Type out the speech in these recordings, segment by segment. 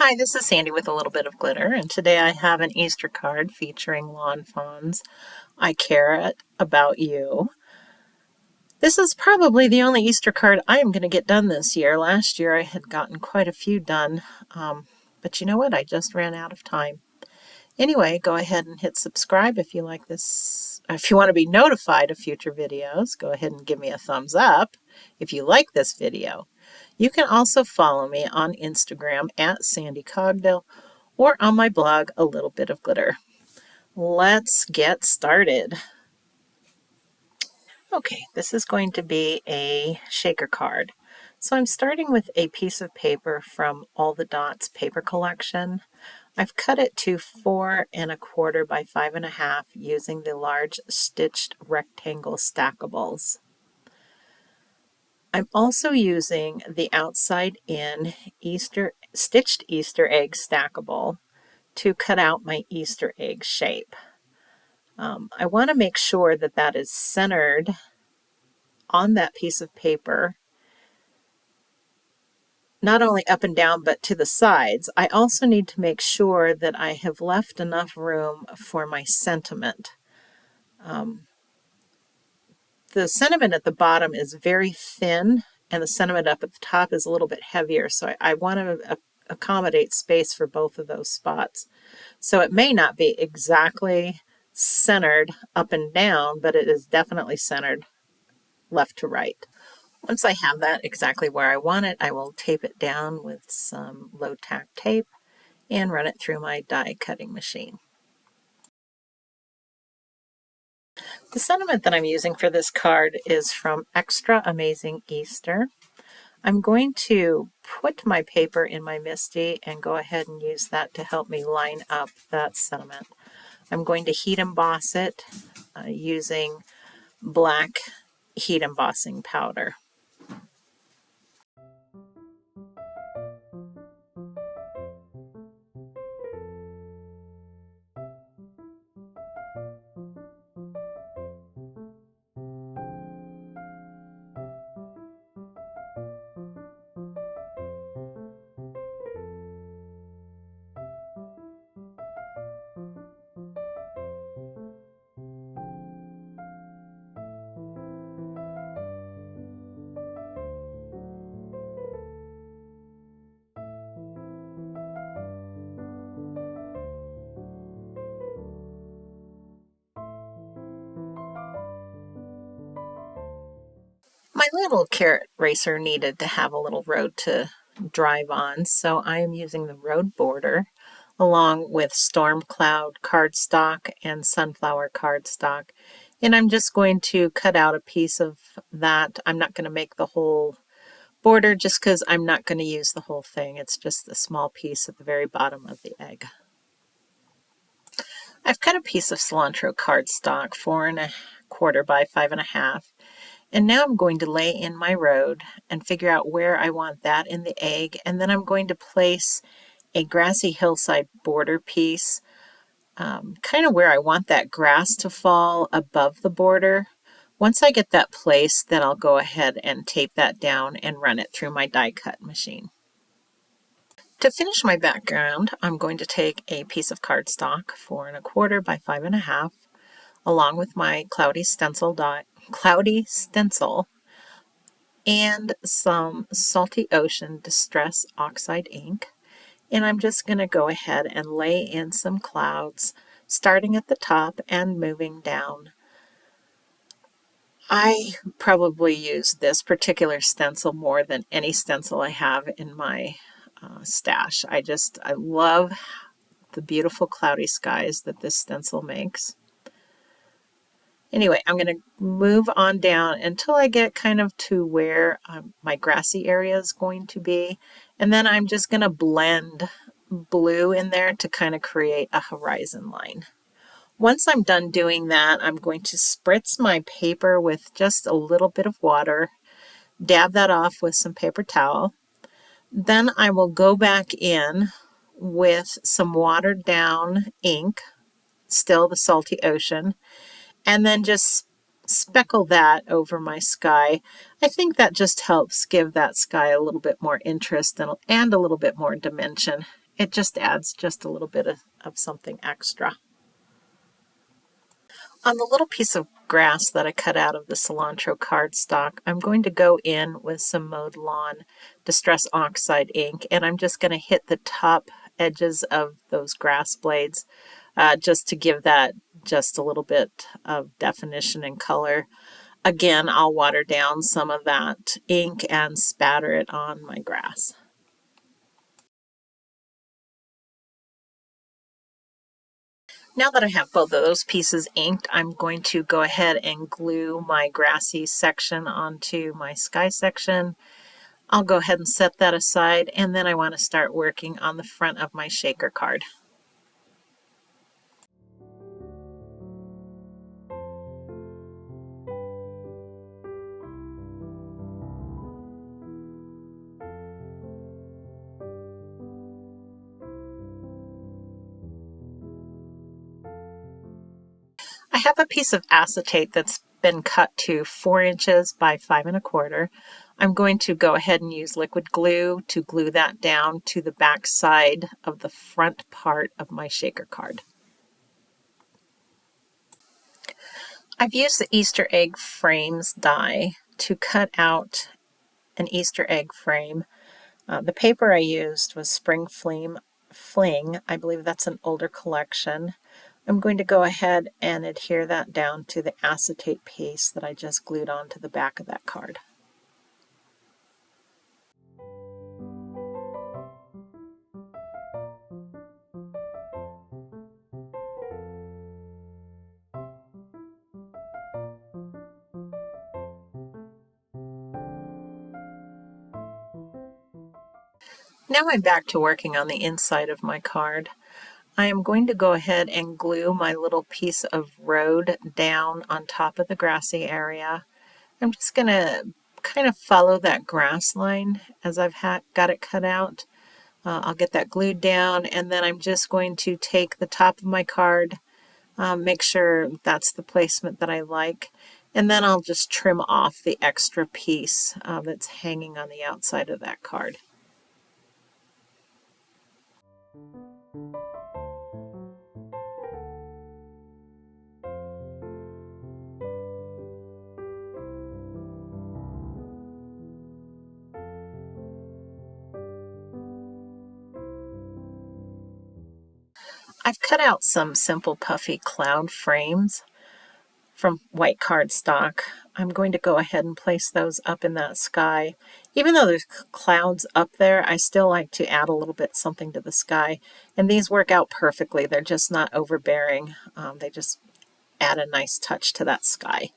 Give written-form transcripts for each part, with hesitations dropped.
Hi, this is Sandy with a little bit of glitter, and today I have an Easter card featuring Lawn Fawns. I care about you. This is probably the only Easter card I am going to get done this year. Last year I had gotten quite a few done, but you know what? I just ran out of time. Anyway, go ahead and hit subscribe if you like this. If you want to be notified of future videos, go ahead and give me a thumbs up if you like this video. You can also follow me on Instagram at Sandy Cogdill or on my blog, A Little Bit of Glitter. Let's get started. Okay, this is going to be a shaker card. So I'm starting with a piece of paper from All the Dots paper collection. I've cut it to 4 1/4 by 5 1/2 using the large stitched rectangle stackables. I'm also using the outside in stitched Easter egg stackable to cut out my Easter egg shape. I want to make sure that that is centered on that piece of paper, not only up and down, but to the sides. I also need to make sure that I have left enough room for my sentiment. The sentiment at the bottom is very thin, and the sentiment up at the top is a little bit heavier, so I want to accommodate space for both of those spots. So it may not be exactly centered up and down, but it is definitely centered left to right. Once I have that exactly where I want it, I will tape it down with some low tack tape and run it through my die cutting machine. The sentiment that I'm using for this card is from Extra Amazing Easter. I'm going to put my paper in my MISTI and go ahead and use that to help me line up that sentiment. I'm going to heat emboss it using black heat embossing powder. My little carrot racer needed to have a little road to drive on, so I am using the road border along with storm cloud cardstock and sunflower cardstock. And I'm just going to cut out a piece of that. I'm not going to make the whole border just because I'm not going to use the whole thing. It's just a small piece at the very bottom of the egg. I've cut a piece of cilantro cardstock 4 1/4 by 5 1/2. And now I'm going to lay in my road and figure out where I want that in the egg. And then I'm going to place a grassy hillside border piece, kind of where I want that grass to fall above the border. Once I get that placed, then I'll go ahead and tape that down and run it through my die cut machine. To finish my background, I'm going to take a piece of cardstock 4 1/4 by 5 1/2, along with my cloudy stencil and some Salty Ocean Distress Oxide ink. And I'm just going to go ahead and lay in some clouds, starting at the top and moving down. I probably use this particular stencil more than any stencil I have in my stash. I love the beautiful cloudy skies that this stencil makes. Anyway, I'm going to move on down until I get kind of to where my grassy area is going to be. And then I'm just going to blend blue in there to kind of create a horizon line. Once I'm done doing that, I'm going to spritz my paper with just a little bit of water, dab that off with some paper towel. Then I will go back in with some watered down ink, still the Salty Ocean, and then just speckle that over my sky. I think that just helps give that sky a little bit more interest and a little bit more dimension. It just adds just a little bit of something extra. On the little piece of grass that I cut out of the cilantro cardstock, I'm going to go in with some Mowed Lawn Distress Oxide ink, and I'm just going to hit the top edges of those grass blades just to give that just a little bit of definition and color. Again, I'll water down some of that ink and spatter it on my grass. Now that I have both of those pieces inked, I'm going to go ahead and glue my grassy section onto my sky section. I'll go ahead and set that aside, and then I want to start working on the front of my shaker card. I have a piece of acetate that's been cut to 4 inches by 5 1/4. I'm going to go ahead and use liquid glue to glue that down to the back side of the front part of my shaker card. I've used the Easter egg frames die to cut out an Easter egg frame. The paper I used was Spring Fling. I believe that's an older collection. I'm going to go ahead and adhere that down to the acetate piece that I just glued onto the back of that card. Now I'm back to working on the inside of my card. I am going to go ahead and glue my little piece of road down on top of the grassy area. I'm just going to kind of follow that grass line as I've got it cut out. I'll get that glued down, and then I'm just going to take the top of my card, make sure that's the placement that I like, and then I'll just trim off the extra piece that's hanging on the outside of that card. I've cut out some simple puffy cloud frames from white cardstock. I'm going to go ahead and place those up in that sky. Even though there's clouds up there, I still like to add a little bit something to the sky. And these work out perfectly. They're just not overbearing. They just add a nice touch to that sky.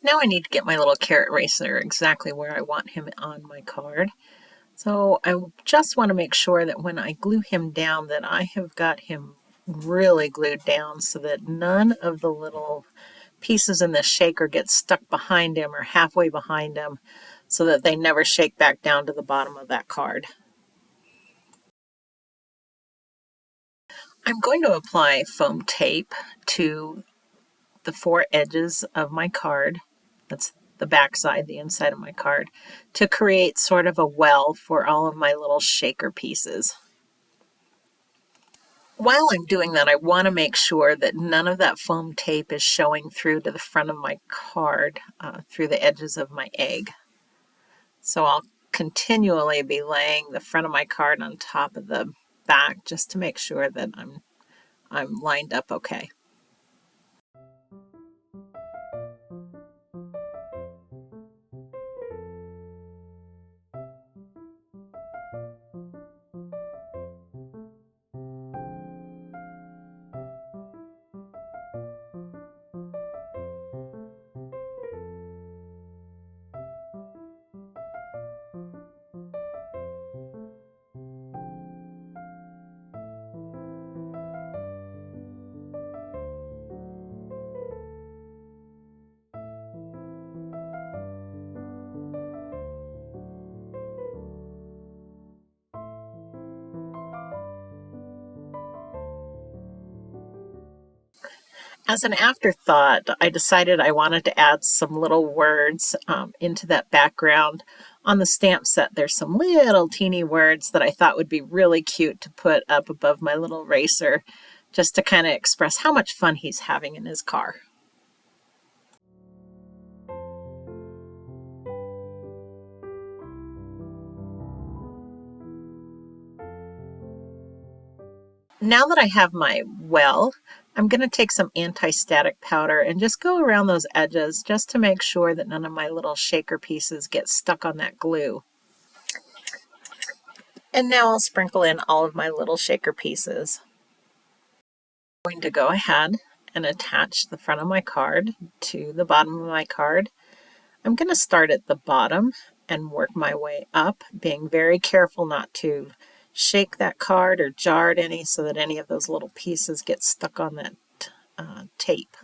Now I need to get my little carrot racer exactly where I want him on my card. So I just want to make sure that when I glue him down that I have got him really glued down so that none of the little pieces in the shaker get stuck behind him or halfway behind him so that they never shake back down to the bottom of that card. I'm going to apply foam tape to the 4 edges of my card. That's the back side, the inside of my card, to create sort of a well for all of my little shaker pieces. While I'm doing that, I want to make sure that none of that foam tape is showing through to the front of my card, through the edges of my egg. So I'll continually be laying the front of my card on top of the back just to make sure that I'm lined up okay. As an afterthought, I decided I wanted to add some little words into that background. On the stamp set, there's some little teeny words that I thought would be really cute to put up above my little racer, just to kind of express how much fun he's having in his car. Now that I have my well, I'm going to take some anti-static powder and just go around those edges just to make sure that none of my little shaker pieces get stuck on that glue. And now I'll sprinkle in all of my little shaker pieces. I'm going to go ahead and attach the front of my card to the bottom of my card. I'm going to start at the bottom and work my way up, being very careful not to shake that card or jar it any so that any of those little pieces get stuck on that tape.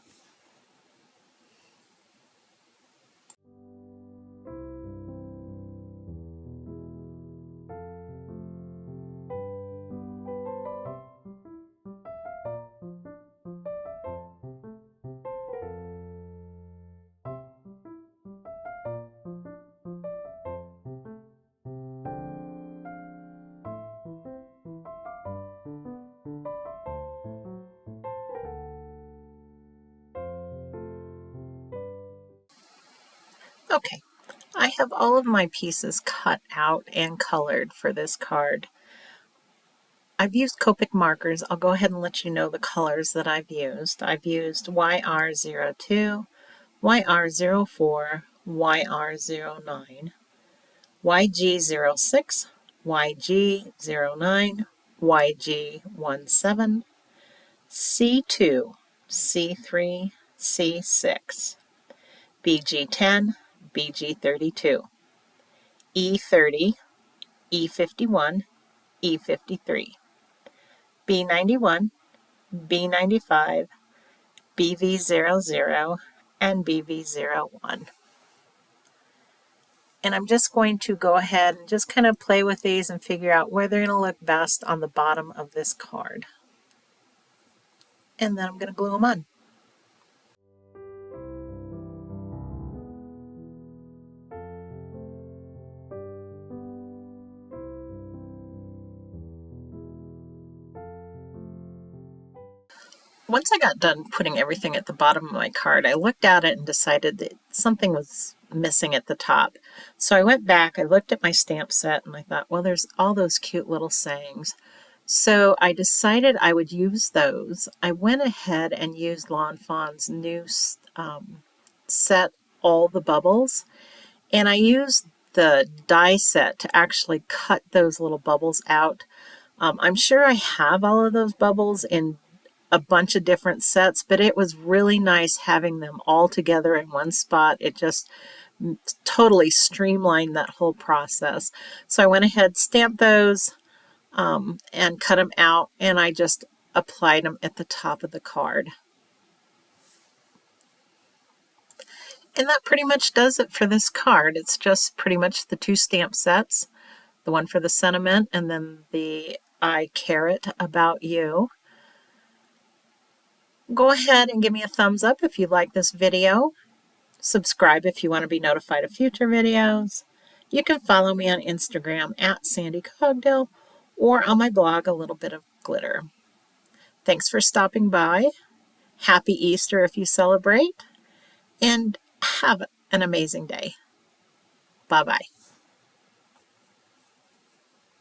Okay, I have all of my pieces cut out and colored for this card. I've used Copic markers. I'll go ahead and let you know the colors that I've used. I've used YR02, YR04, YR09, YG06, YG09, YG17, C2, C3, C6, BG10, BG32, E30, E51, E53, B91, B95, BV00, and BV01. And I'm just going to go ahead and just kind of play with these and figure out where they're going to look best on the bottom of this card. And then I'm going to glue them on. Once I got done putting everything at the bottom of my card, I looked at it and decided that something was missing at the top. So I went back, I looked at my stamp set, and I thought, well, there's all those cute little sayings. So I decided I would use those. I went ahead and used Lawn Fawn's new set, All the Bubbles, and I used the die set to actually cut those little bubbles out. I'm sure I have all of those bubbles in a bunch of different sets, but it was really nice having them all together in one spot. It just totally streamlined that whole process. So I went ahead, stamped those, and cut them out, and I just applied them at the top of the card. And that pretty much does it for this card. It's just pretty much the two stamp sets, the one for the sentiment and then the I care it about you. Go ahead and give me a thumbs up if you like this video. Subscribe if you want to be notified of future videos. You can follow me on Instagram at Sandy Cogdill or on my blog, A Little Bit of Glitter. Thanks for stopping by. Happy Easter if you celebrate, and have an amazing day. Bye-bye.